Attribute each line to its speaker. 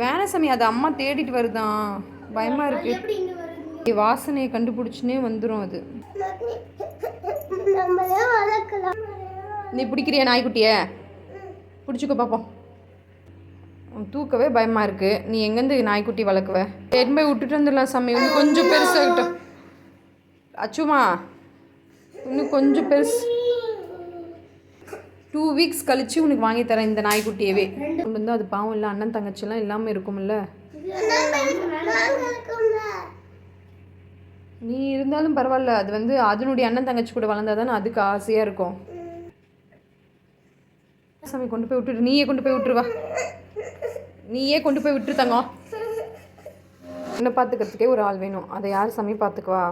Speaker 1: வேணாம் சாமி, அது அம்மா தேடிட்டு வருதான், பயமாக இருக்குது. வாசனையை கண்டுபிடிச்சுனே வந்துடும் அது. நீ பிடிக்கிறியா நாய்க்குட்டியை? பிடிச்சிக்கோ பார்ப்போம். தூக்கவே பயமாக இருக்குது. நீ எங்கேருந்து நாய்க்குட்டி வளர்க்குவ? எடுத்து போய் விட்டுட்டு வந்துடலாம் சாமி. இன்னும் கொஞ்சம் பெருசாகிட்டோம். அச்சுமா, இன்னும் கொஞ்சம் பெருசு. 2 வீக்ஸ் கழித்து உனக்கு வாங்கி தரேன் இந்த நாய்க்குட்டியவே. கொண்டு வந்து அது பாவம் இல்லை, அண்ணன் தங்கச்சிலாம் இல்லாமல் இருக்கும்ல. நீ இருந்தாலும் பரவாயில்ல, அது வந்து அதனுடைய அண்ணன் தங்கச்சி கூட வளர்ந்தா தானே அதுக்கு ஆசையாக இருக்கும். சாமி கொண்டு போய் விட்டுரு. நீயே கொண்டு போய் விட்டுருவா. நீயே கொண்டு போய் விட்டுரு தங்கம். என்னை பார்த்துக்கிறதுக்கே ஒரு ஆள் வேணும். அதை யார் சாமி பார்த்துக்குவா?